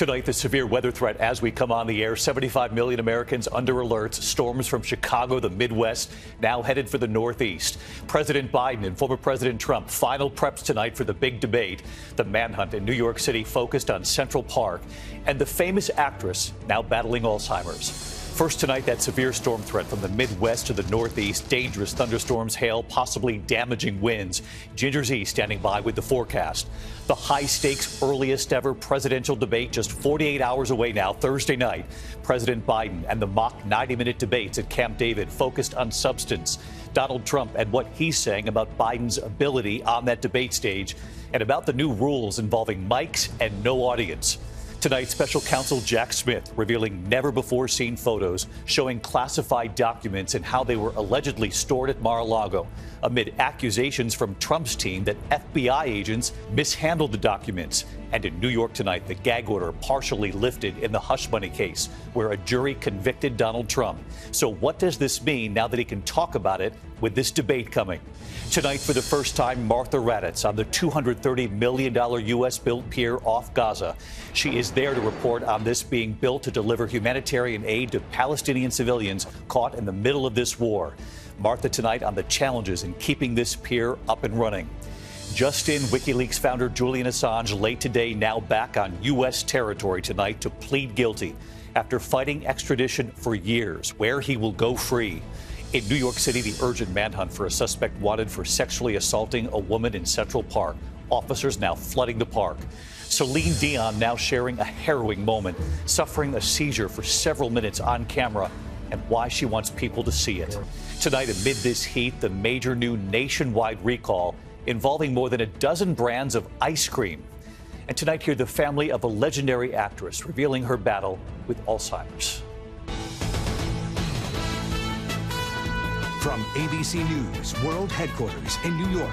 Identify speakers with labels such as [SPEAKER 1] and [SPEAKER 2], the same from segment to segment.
[SPEAKER 1] Tonight, the severe weather threat as we come on the air. 75 million Americans under alerts. Storms from Chicago, the Midwest, now headed for the Northeast. President Biden and former President Trump, final preps tonight for the big debate. The manhunt in New York City focused on Central Park. And the famous actress now battling Alzheimer's. First tonight, that severe storm threat from the Midwest to the Northeast. Dangerous thunderstorms, hail, possibly damaging winds. Ginger Z standing by with the forecast. The high-stakes, earliest ever presidential debate just 48 hours away now, Thursday night. President Biden and the mock 90-minute debates at Camp David focused on substance. Donald Trump and what he's saying about Biden's ability on that debate stage, and about the new rules involving mics and no audience. Tonight, special counsel Jack Smith revealing never-before-seen photos showing classified documents and how they were allegedly stored at Mar-a-Lago, amid accusations from Trump's team that FBI agents mishandled the documents. And in New York tonight, the gag order partially lifted in the hush money case, where a jury convicted Donald Trump. So what does this mean now that he can talk about it with this debate coming? Tonight, for the first time, Martha Raddatz on the $230 million U.S.-built pier off Gaza. She is there to report on this being built to deliver humanitarian aid to Palestinian civilians caught in the middle of this war. Martha tonight on the challenges in keeping this pier up and running. Just in, WikiLeaks founder Julian Assange late today, now back on U.S. territory tonight to plead guilty after fighting extradition for years, where he will go free. In New York City, the urgent manhunt for a suspect wanted for sexually assaulting a woman in Central Park. Officers now flooding the park. Celine Dion now sharing a harrowing moment, suffering a seizure for several minutes on camera, and why she wants people to see it. Tonight, amid this heat, the major new nationwide recall involving more than a dozen brands of ice cream. And tonight, hear the family of a legendary actress revealing her battle with Alzheimer's.
[SPEAKER 2] From ABC News World Headquarters in New York,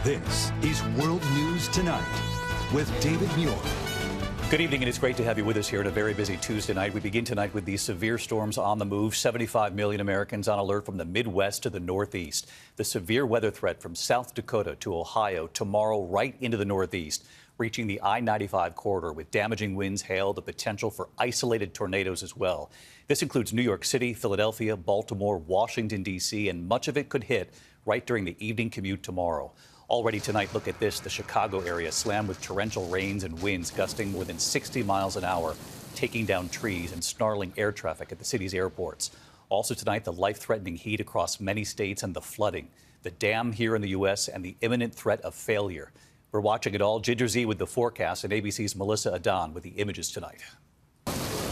[SPEAKER 2] this is World News Tonight with David Muir.
[SPEAKER 1] Good evening, and it's great to have you with us here on a very busy Tuesday night. We begin tonight with these severe storms on the move. 75 million Americans on alert from the Midwest to the Northeast. The severe weather threat from South Dakota to Ohio tomorrow right into the Northeast, reaching the I-95 corridor with damaging winds, hail, the potential for isolated tornadoes as well. This includes New York City, Philadelphia, Baltimore, Washington, D.C., and much of it could hit right during the evening commute tomorrow. Already tonight, look at this. The Chicago area slammed with torrential rains and winds gusting more than 60 miles an hour, taking down trees and snarling air traffic at the city's airports. Also tonight, the life-threatening heat across many states and the flooding, the dam here in the U.S., and the imminent threat of failure. We're watching it all. Ginger Z with the forecast and ABC's Melissa Adan with the images tonight.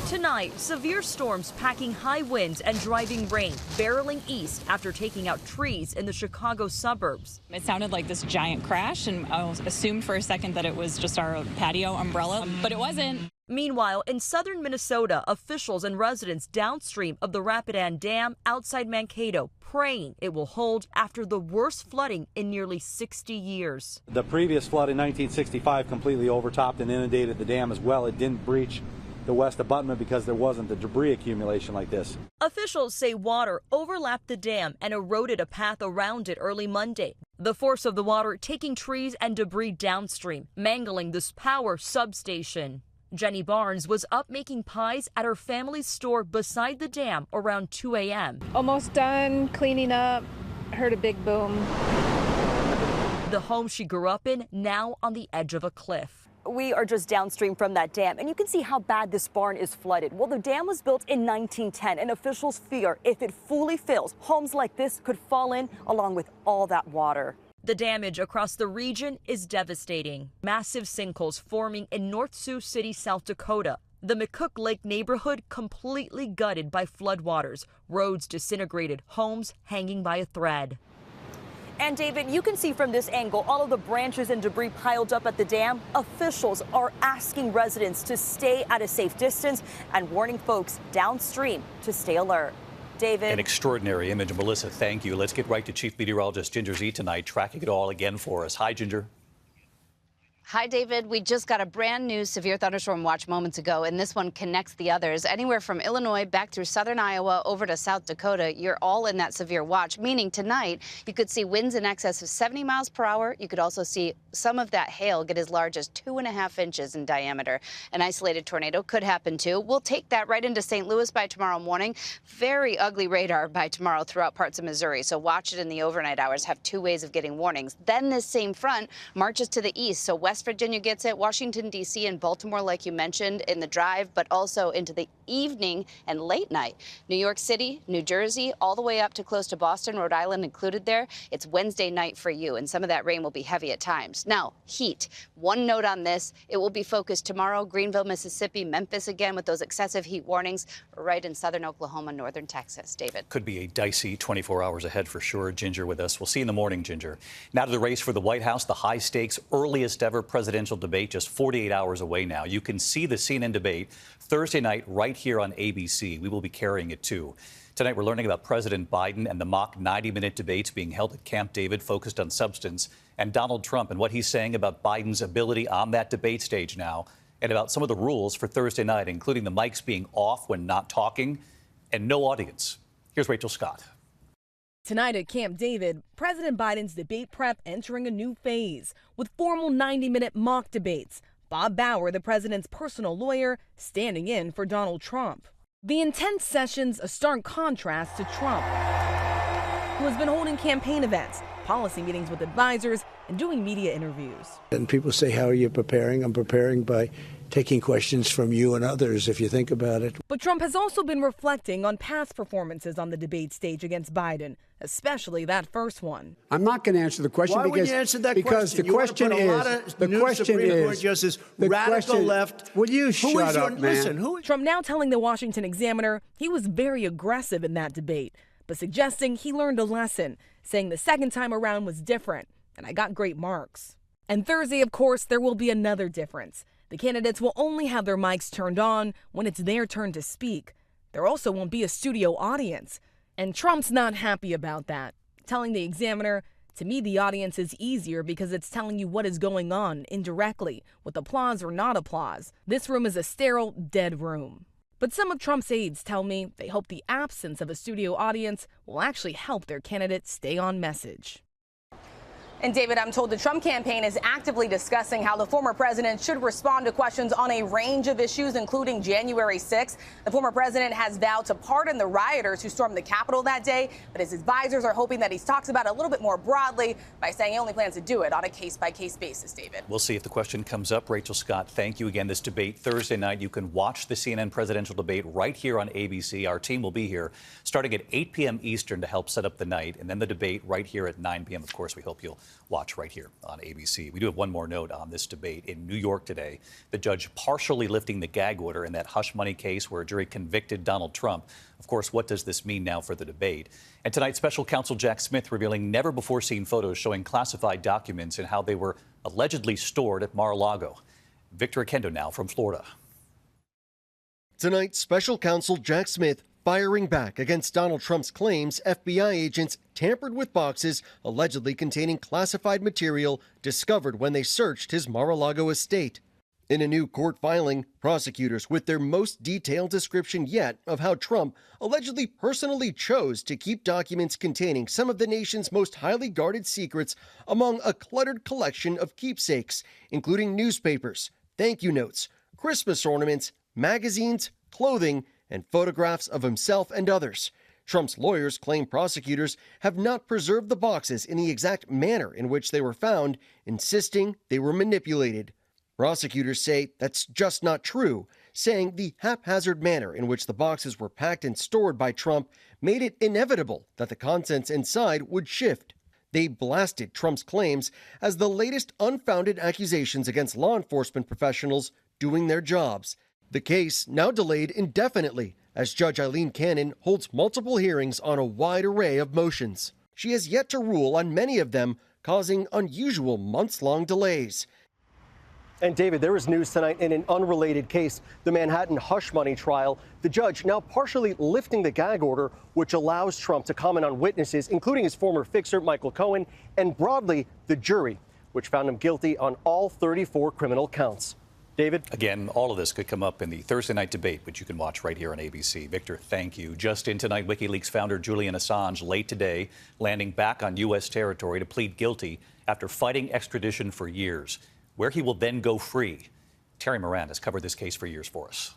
[SPEAKER 3] Tonight, severe storms packing high winds and driving rain, barreling east after taking out trees in the Chicago suburbs.
[SPEAKER 4] It sounded like this giant crash, and I assumed for a second that it was just our patio umbrella, but it wasn't.
[SPEAKER 3] Meanwhile, in southern Minnesota, officials and residents downstream of the Rapidan Dam outside Mankato praying it will hold after the worst flooding in nearly 60 years.
[SPEAKER 5] The previous flood in 1965 completely overtopped and inundated the dam as well. It didn't breach the west abutment because there wasn't the debris accumulation like this.
[SPEAKER 3] Officials say water overlapped the dam and eroded a path around it early Monday. The force of the water taking trees and debris downstream, mangling this power substation. Jenny Barnes was up making pies at her family's store beside the dam around 2 a.m.
[SPEAKER 6] Almost done cleaning up, heard a big boom.
[SPEAKER 3] The home she grew up in now on the edge of a cliff.
[SPEAKER 7] We are just downstream from that dam, and you can see how bad this barn is flooded. Well, the dam was built in 1910, and officials fear if it fully fills, homes like this could fall in along with all that water.
[SPEAKER 3] The damage across the region is devastating. Massive sinkholes forming in North Sioux City, South Dakota. The McCook Lake neighborhood completely gutted by floodwaters. Roads disintegrated, homes hanging by a thread.
[SPEAKER 7] And David, you can see from this angle all of the branches and debris piled up at the dam. Officials are asking residents to stay at a safe distance and warning folks downstream to stay alert. David.
[SPEAKER 1] An extraordinary image. Melissa, thank you. Let's get right to Chief Meteorologist Ginger Z tonight, tracking it all again for us. Hi, Ginger.
[SPEAKER 8] Hi, David. We just got a brand new severe thunderstorm watch moments ago, and this one connects the others. Anywhere from Illinois back through southern Iowa over to South Dakota, you're all in that severe watch, meaning tonight you could see winds in excess of 70 miles per hour. You could also see some of that hail get as large as 2.5 inches in diameter. An isolated tornado could happen, too. We'll take that right into St. Louis by tomorrow morning. Very ugly radar by tomorrow throughout parts of Missouri, so watch it in the overnight hours. Have two ways of getting warnings. Then this same front marches to the east, so West Virginia gets it, Washington, D.C. and Baltimore, like you mentioned, in the drive, but also into the evening and late night. New York City, New Jersey, all the way up to close to Boston, Rhode Island included there. It's Wednesday night for you, and some of that rain will be heavy at times. Now, heat. One note on this, it will be focused tomorrow, Greenville, Mississippi, Memphis again with those excessive heat warnings right in southern Oklahoma, northern Texas. David.
[SPEAKER 1] Could be a dicey 24 hours ahead for sure. Ginger with us. We'll see you in the morning, Ginger. Now to the race for the White House, the high-stakes, earliest ever presidential debate just 48 hours away now. You can see the CNN debate Thursday night right here on ABC. We will be carrying it too. Tonight we're learning about President Biden and the mock 90-minute debates being held at Camp David focused on substance, and Donald Trump and what he's saying about Biden's ability on that debate stage now, and about some of the rules for Thursday night, including the mics being off when not talking and no audience. Here's Rachel Scott.
[SPEAKER 9] Tonight at Camp David, President Biden's debate prep entering a new phase with formal 90-minute mock debates. Bob Bauer, the president's personal lawyer, standing in for Donald Trump. The intense sessions a stark contrast to Trump, who has been holding campaign events, policy meetings with advisors, and doing media interviews.
[SPEAKER 10] And people say, how are you preparing? I'm preparing by taking questions from you and others, if you think about it.
[SPEAKER 9] But Trump has also been reflecting on past performances on the debate stage against Biden, especially that first one.
[SPEAKER 11] I'm not going to answer the question.
[SPEAKER 12] Why would you answer that
[SPEAKER 11] because
[SPEAKER 12] question?
[SPEAKER 11] the question is, the question is,
[SPEAKER 12] Justice, radical left.
[SPEAKER 11] Will you shut up, man?
[SPEAKER 12] Listen,
[SPEAKER 9] Trump now telling the Washington Examiner he was very aggressive in that debate, but suggesting he learned a lesson, saying the second time around was different, and I got great marks. And Thursday, of course, there will be another difference. The candidates will only have their mics turned on when it's their turn to speak. There also won't be a studio audience. And Trump's not happy about that, telling the Examiner, to me, the audience is easier because it's telling you what is going on indirectly, with applause or not applause. This room is a sterile, dead room. But some of Trump's aides tell me they hope the absence of a studio audience will actually help their candidate stay on message.
[SPEAKER 13] And David, I'm told the Trump campaign is actively discussing how the former president should respond to questions on a range of issues, including January 6th. The former president has vowed to pardon the rioters who stormed the Capitol that day, but his advisors are hoping that he talks about it a little bit more broadly by saying he only plans to do it on a case-by-case basis, David.
[SPEAKER 1] We'll see if the question comes up. Rachel Scott, thank you again. This debate Thursday night. You can watch the CNN presidential debate right here on ABC. Our team will be here starting at 8 p.m. Eastern to help set up the night, and then the debate right here at 9 p.m. Of course, we hope you'll watch right here on ABC. We do have one more note on this debate. In New York today, the judge partially lifting the gag order in that hush money case where a jury convicted Donald Trump. Of course, what does this mean now for the debate? And tonight, special counsel Jack Smith revealing never-before-seen photos showing classified documents and how they were allegedly stored at Mar-a-Lago. Victor Akendo now from Florida.
[SPEAKER 14] Tonight, special counsel Jack Smith firing back against Donald Trump's claims FBI agents tampered with boxes allegedly containing classified material discovered when they searched his Mar-a-Lago estate. In a new court filing, prosecutors with their most detailed description yet of how Trump allegedly personally chose to keep documents containing some of the nation's most highly guarded secrets among a cluttered collection of keepsakes, including newspapers, thank you notes, Christmas ornaments, magazines, clothing, and photographs of himself and others. Trump's lawyers claim prosecutors have not preserved the boxes in the exact manner in which they were found, insisting they were manipulated. Prosecutors say that's just not true, saying the haphazard manner in which the boxes were packed and stored by Trump made it inevitable that the contents inside would shift. They blasted Trump's claims as the latest unfounded accusations against law enforcement professionals doing their jobs. The case now delayed indefinitely as Judge Eileen Cannon holds multiple hearings on a wide array of motions. She has yet to rule on many of them, causing unusual months-long delays.
[SPEAKER 15] And David, there is news tonight in an unrelated case, the Manhattan hush money trial. The judge now partially lifting the gag order, which allows Trump to comment on witnesses, including his former fixer, Michael Cohen, and broadly, the jury. which found him guilty on all 34 criminal counts. David?
[SPEAKER 1] Again, all of this could come up in the Thursday night debate, which you can watch right here on ABC. Victor, thank you. Just in tonight, WikiLeaks founder Julian Assange late today, landing back on U.S. territory to plead guilty after fighting extradition for years, where he will then go free. Terry Moran has covered this case for years for us.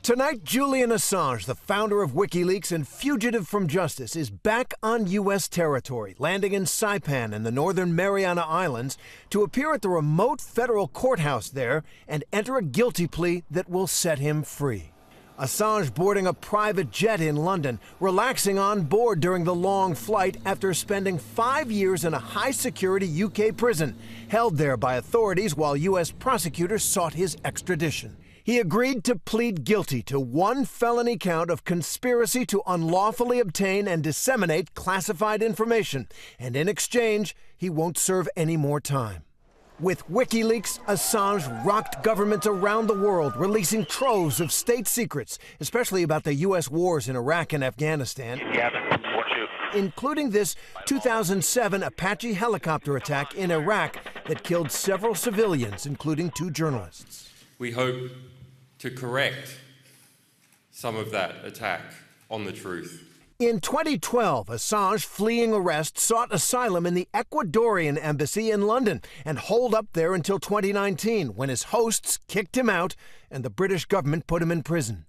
[SPEAKER 16] Tonight, Julian Assange, the founder of WikiLeaks and fugitive from justice, is back on U.S. territory, landing in Saipan in the northern Mariana Islands to appear at the remote federal courthouse there and enter a guilty plea that will set him free. Assange boarding a private jet in London, relaxing on board during the long flight after spending 5 years in a high-security UK prison, held there by authorities while U.S. prosecutors sought his extradition. He agreed to plead guilty to one felony count of conspiracy to unlawfully obtain and disseminate classified information, and in exchange, he won't serve any more time. With WikiLeaks, Assange rocked governments around the world, releasing troves of state secrets, especially about the U.S. wars in Iraq and Afghanistan, including this 2007 Apache helicopter attack in Iraq that killed several civilians, including 2 journalists.
[SPEAKER 17] We hope to correct some of that attack on the truth.
[SPEAKER 16] In 2012, Assange, fleeing arrest, sought asylum in the Ecuadorian embassy in London and holed up there until 2019, when his hosts kicked him out and the British government put him in prison.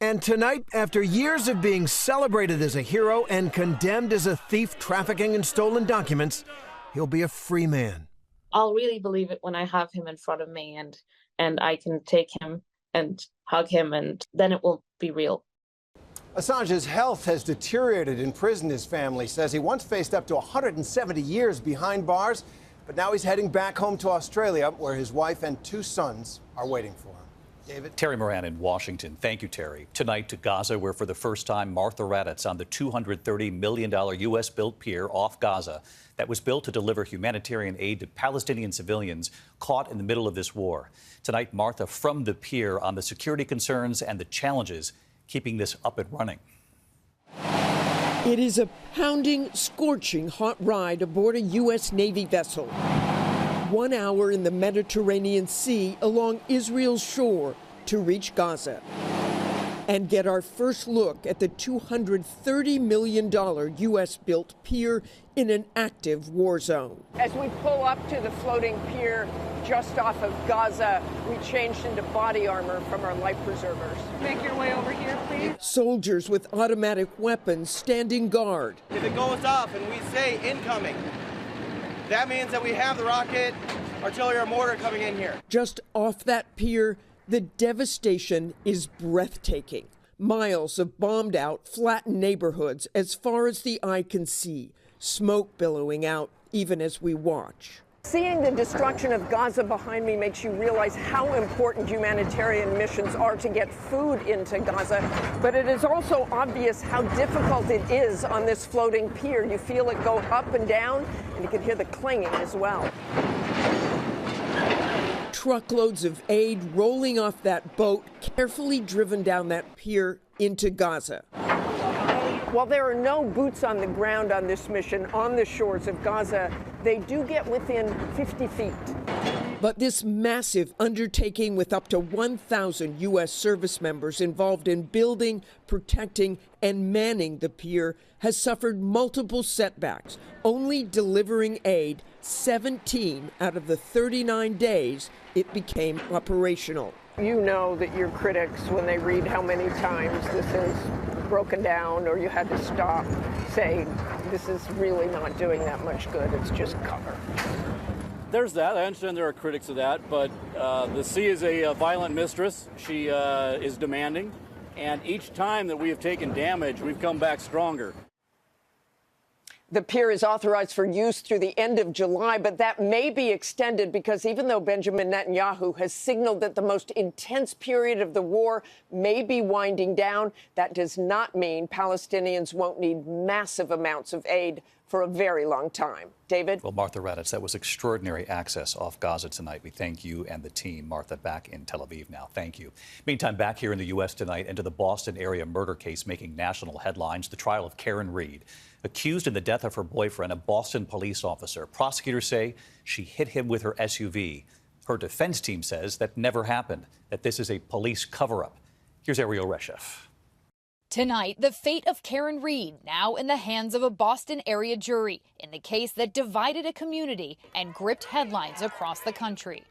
[SPEAKER 16] And tonight, after years of being celebrated as a hero and condemned as a thief trafficking in stolen documents, he'll be a free man.
[SPEAKER 18] I'll really believe it when I have him in front of me and I can take him and hug him, and then it will be real.
[SPEAKER 16] Assange's health has deteriorated in prison, his family says. He once faced up to 170 years behind bars, but now he's heading back home to Australia, where his wife and 2 sons are waiting for him. David?
[SPEAKER 1] Terry Moran in Washington. Thank you, Terry. Tonight to Gaza, where for the first time, Martha Raddatz on the $230 million U.S.-built pier off Gaza that was built to deliver humanitarian aid to Palestinian civilians caught in the middle of this war. Tonight, Martha from the pier on the security concerns and the challenges keeping this up and running.
[SPEAKER 19] It is a pounding, scorching hot ride aboard a U.S. Navy vessel. 1 hour in the Mediterranean Sea along Israel's shore to reach Gaza and get our first look at the $230 million U.S.-built pier in an active war zone.
[SPEAKER 20] As we pull up to the floating pier just off of Gaza, we changed into body armor from our life preservers. Make your way over here, please.
[SPEAKER 19] Soldiers with automatic weapons standing guard.
[SPEAKER 21] If it goes off and we say incoming, that means that we have the rocket, artillery, or mortar coming in here.
[SPEAKER 19] Just off that pier, the devastation is breathtaking. Miles of bombed out, flattened neighborhoods as far as the eye can see, smoke billowing out even as we watch.
[SPEAKER 20] Seeing the destruction of Gaza behind me makes you realize how important humanitarian missions are to get food into Gaza, but it is also obvious how difficult it is on this floating pier. You feel it go up and down, and you can hear the clanging as well.
[SPEAKER 19] Truckloads of aid rolling off that boat, carefully driven down that pier into Gaza.
[SPEAKER 20] While there are no boots on the ground on this mission on the shores of Gaza, they do get within 50 feet.
[SPEAKER 19] But this massive undertaking with up to 1,000 U.S. service members involved in building, protecting, and manning the pier has suffered multiple setbacks, only delivering aid 17 out of the 39 days it became operational.
[SPEAKER 20] You know that your critics, when they read how many times this is broken down or you had to stop, say this is really not doing that much good, it's just cover.
[SPEAKER 22] There's that. I understand there are critics of that, but the sea is a violent mistress. She is demanding, and each time that we have taken damage, we've come back stronger.
[SPEAKER 20] The pier is authorized for use through the end of July, but that may be extended because even though Benjamin Netanyahu has signaled that the most intense period of the war may be winding down, that does not mean Palestinians won't need massive amounts of aid for a very long time. David?
[SPEAKER 1] Well, Martha Raddatz, that was extraordinary access off Gaza tonight. We thank you and the team. Martha, back in Tel Aviv now. Thank you. Meantime, back here in the U.S. tonight, into the Boston area murder case making national headlines, the trial of Karen Reed, accused in the death of her boyfriend, a Boston police officer. Prosecutors say she hit him with her SUV. Her defense team says that never happened, that this is a police cover-up. Here's Ariel Reshef.
[SPEAKER 2] Tonight, the fate of Karen Reed now in the hands of a Boston area jury in the case that divided a community and gripped headlines across the country.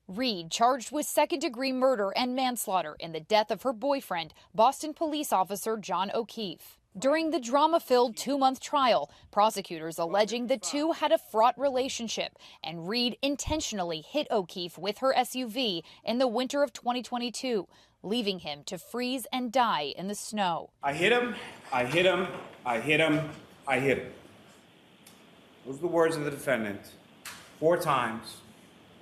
[SPEAKER 2] Reed charged with second-degree murder and manslaughter in the death of her boyfriend, Boston police officer John O'Keefe. During the drama-filled 2-month trial, prosecutors alleging the two had a fraught relationship, and Reed intentionally hit O'Keefe with her SUV in the winter of 2022, leaving him to freeze and die in the snow.
[SPEAKER 4] I hit him, I hit him, I hit him, I hit him. Those are the words of the defendant. 4 times.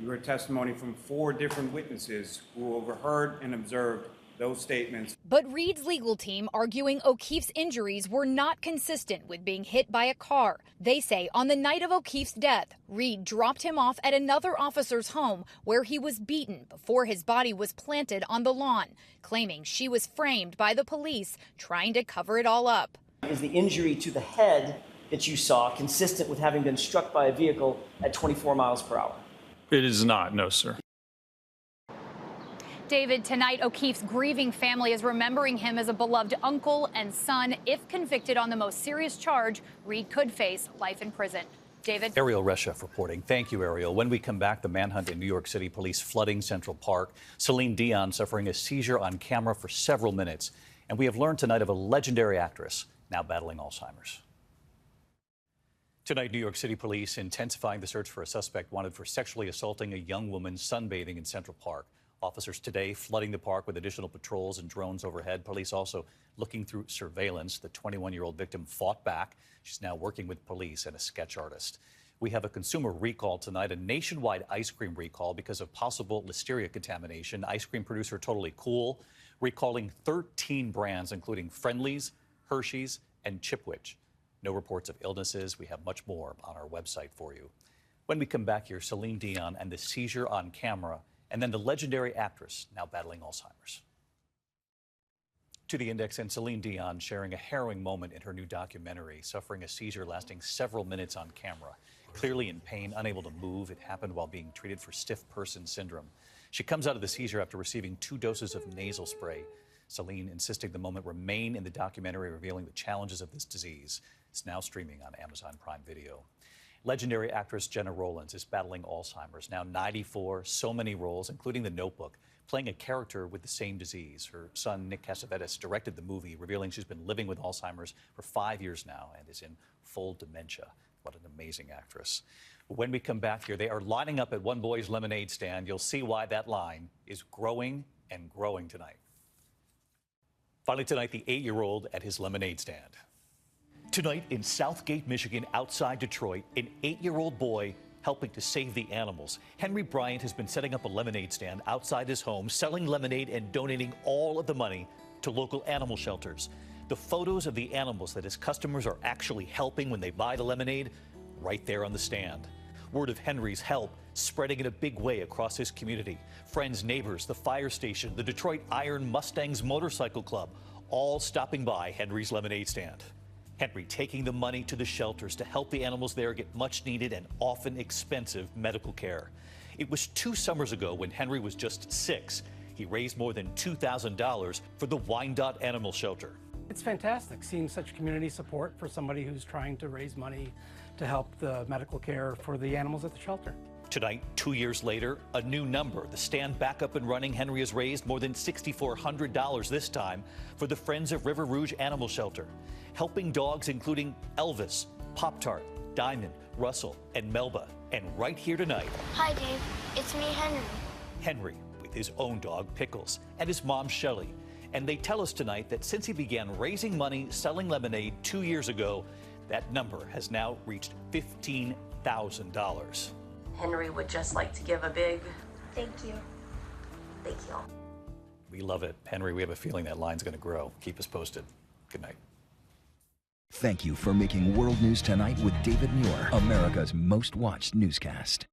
[SPEAKER 4] You heard testimony from 4 different witnesses who overheard and observed those statements.
[SPEAKER 2] But Reed's legal team arguing O'Keefe's injuries were not consistent with being hit by a car. They say on the night of O'Keefe's death, Reed dropped him off at another officer's home where he was beaten before his body was planted on the lawn, claiming she was framed by the police trying to cover it all up.
[SPEAKER 23] Is the injury to the head that you saw consistent with having been struck by a vehicle at 24 miles per hour?
[SPEAKER 24] It is not, no, sir.
[SPEAKER 2] David, tonight O'Keefe's grieving family is remembering him as a beloved uncle and son. If convicted on the most serious charge, Reed could face life in prison. David?
[SPEAKER 1] Ariel Reshef reporting. Thank you, Ariel. When we come back, the manhunt in New York City, police flooding Central Park. Celine Dion suffering a seizure on camera for several minutes. And we have learned tonight of a legendary actress now battling Alzheimer's. Tonight, New York City police intensifying the search for a suspect wanted for sexually assaulting a young woman sunbathing in Central Park. Officers today flooding the park with additional patrols and drones overhead. Police also looking through surveillance. The 21-year-old victim fought back. She's now working with police and a sketch artist. We have a consumer recall tonight, a nationwide ice cream recall because of possible listeria contamination. Ice cream producer Totally Cool recalling 13 brands, including Friendly's, Hershey's, and Chipwich. No reports of illnesses. We have much more on our website for you. When we come back here, Celine Dion and the seizure on camera, and then the legendary actress now battling Alzheimer's. To the Index, and Celine Dion sharing a harrowing moment in her new documentary, suffering a seizure lasting several minutes on camera. Clearly in pain, unable to move. It happened while being treated for stiff person syndrome. She comes out of the seizure after receiving 2 doses of nasal spray. Celine insisting the moment remain in the documentary, revealing the challenges of this disease. It's now streaming on Amazon Prime Video. Legendary actress Jenna Rollins is battling Alzheimer's, now 94, so many roles, including The Notebook, playing a character with the same disease. Her son, Nick Cassavetes, directed the movie, revealing she's been living with Alzheimer's for 5 years now and is in full dementia. What an amazing actress. When we come back here, they are lining up at One Boy's lemonade stand. You'll see why that line is growing and growing tonight. Finally tonight, the 8-year-old at his lemonade stand. Tonight in Southgate, Michigan, outside Detroit, an 8-year-old boy helping to save the animals. Henry Bryant has been setting up a lemonade stand outside his home, selling lemonade and donating all of the money to local animal shelters. The photos of the animals that his customers are actually helping when they buy the lemonade, right there on the stand. Word of Henry's help spreading in a big way across his community. Friends, neighbors, the fire station, the Detroit Iron Mustangs Motorcycle Club, all stopping by Henry's lemonade stand. Henry taking the money to the shelters to help the animals there get much needed and often expensive medical care. It was 2 summers ago when Henry was just 6. He raised more than $2,000 for the Wyandotte Animal Shelter.
[SPEAKER 25] It's fantastic seeing such community support for somebody who's trying to raise money to help the medical care for the animals at the shelter.
[SPEAKER 1] Tonight, 2 years later, a new number. The stand back up and running. Henry has raised more than $6,400 this time for the Friends of River Rouge Animal Shelter, helping dogs including Elvis, Pop-Tart, Diamond, Russell, and Melba. And right here tonight...
[SPEAKER 26] Hi, Dave. It's me, Henry.
[SPEAKER 1] Henry, with his own dog, Pickles, and his mom, Shelley. And they tell us tonight that since he began raising money selling lemonade 2 years ago, that number has now reached $15,000.
[SPEAKER 26] Henry would just like to give a big thank you. Thank you.
[SPEAKER 1] We love it. Henry, we have a feeling that line's going to grow. Keep us posted. Good night.
[SPEAKER 3] Thank you for making World News Tonight with David Muir America's most watched newscast.